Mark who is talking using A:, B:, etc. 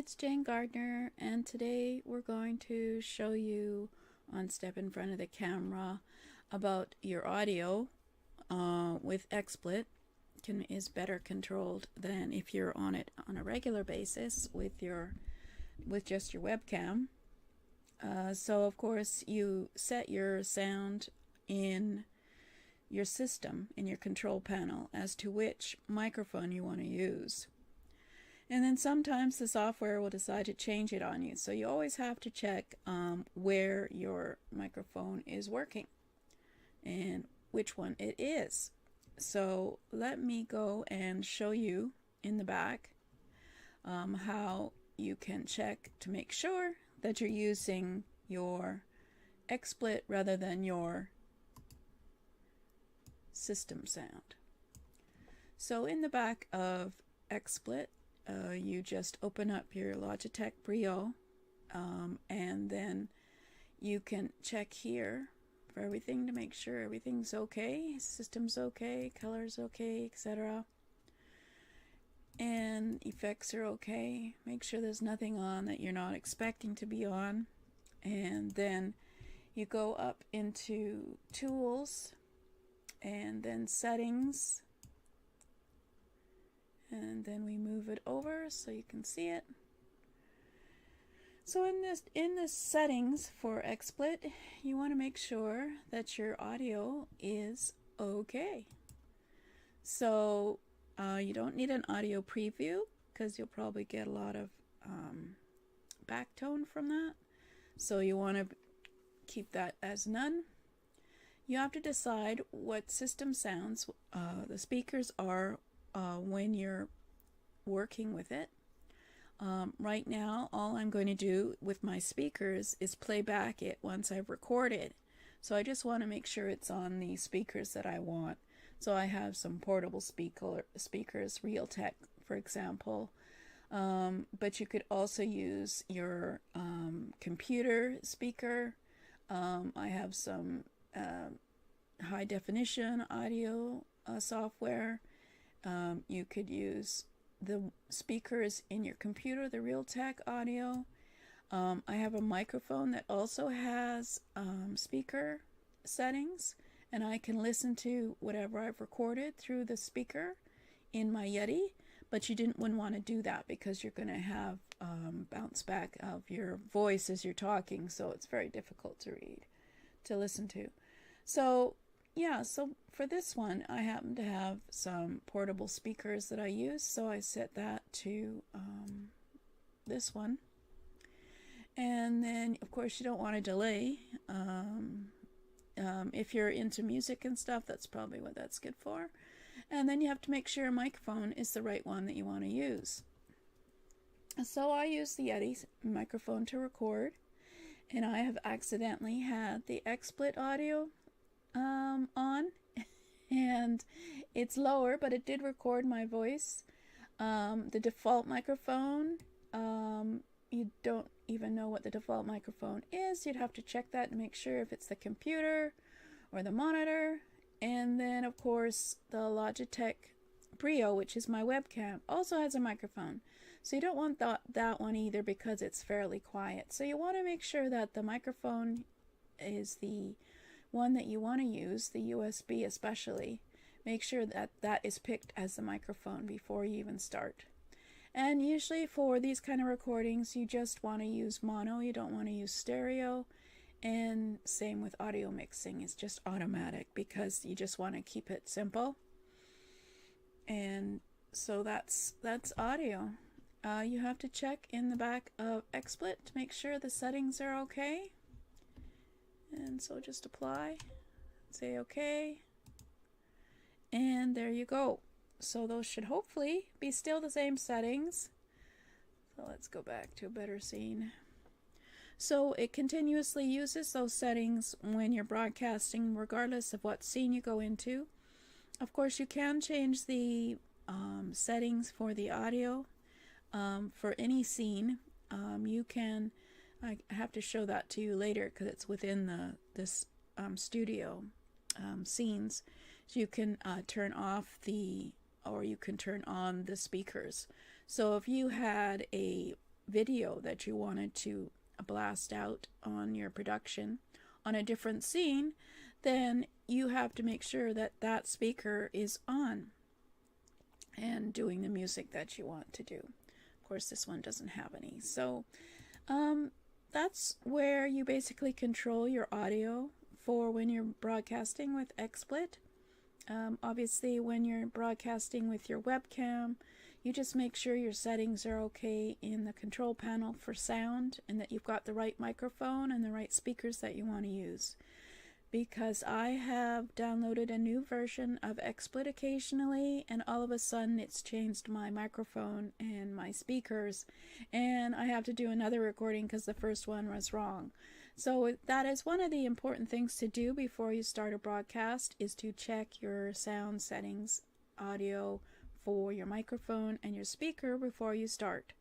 A: it's Jane Gardner, and today we're going to show you on Step in Front of the Camera about your audio with XSplit is better controlled than if you're on it on a regular basis with just your webcam. So of course you set your sound in your system, in your control panel, as to which microphone you want to use. And then sometimes the software will decide to change it on you. So you always have to check where your microphone is working and which one it is. So let me go and show you in the back how you can check to make sure that you're using your XSplit rather than your system sound. So in the back of XSplit, you just open up your Logitech Brio and then you can check here for everything to make sure everything's okay, system's okay, color's okay, etc. And effects are okay. Make sure there's nothing on that you're not expecting to be on. And then you go up into Tools and then Settings. And then we move it over so you can see it. So in this settings for XSplit, you want to make sure that your audio is okay. So you don't need an audio preview because you'll probably get a lot of backtone from that. So you want to keep that as none. You have to decide what system sounds the speakers are when you're working with it. Right now, all I'm going to do with my speakers is play back it once I've recorded. So I just want to make sure it's on the speakers that I want. So I have some portable speakers, Realtek, for example. But you could also use your computer speaker. I have some high definition audio software. You could use the speakers in your computer, the Realtek audio. I have a microphone that also has speaker settings, and I can listen to whatever I've recorded through the speaker in my Yeti, but you wouldn't want to do that because you're going to have bounce back of your voice as you're talking, so it's very difficult to listen to. So yeah, so for this one, I happen to have some portable speakers that I use, so I set that to this one. And then, of course, you don't want to delay. If you're into music and stuff, that's probably what that's good for. And then you have to make sure your microphone is the right one that you want to use. So I use the Yeti microphone to record, and I have accidentally had the XSplit audio on, and it's lower, but it did record my voice. The default microphone, you don't even know what the default microphone is. You'd have to check that and make sure if it's the computer or the monitor. And then of course the Logitech Brio, which is my webcam, also has a microphone. So you don't want that one either because it's fairly quiet. So you want to make sure that the microphone is the one that you want to use, the USB especially. Make sure that that is picked as the microphone before you even start. And usually for these kind of recordings, you just want to use mono, you don't want to use stereo. And same with audio mixing, it's just automatic because you just want to keep it simple. And so that's audio. You have to check in the back of XSplit to make sure the settings are okay. And so just apply, say okay, and there you go. So those should hopefully be still the same settings. So let's go back to a better scene. So it continuously uses those settings when you're broadcasting, regardless of what scene you go into. Of course, you can change the settings for the audio for any scene. You can. I have to show that to you later because it's within this studio scenes. So you can turn off or you can turn on the speakers. So if you had a video that you wanted to blast out on your production on a different scene, then you have to make sure that that speaker is on and doing the music that you want to do. Of course, this one doesn't have any. So that's where you basically control your audio for when you're broadcasting with XSplit. Obviously, when you're broadcasting with your webcam, you just make sure your settings are okay in the control panel for sound and that you've got the right microphone and the right speakers that you want to use. Because I have downloaded a new version of XSplit occasionally, and all of a sudden it's changed my microphone and my speakers, and I have to do another recording because the first one was wrong. So that is one of the important things to do before you start a broadcast, is to check your sound settings, audio for your microphone and your speaker before you start.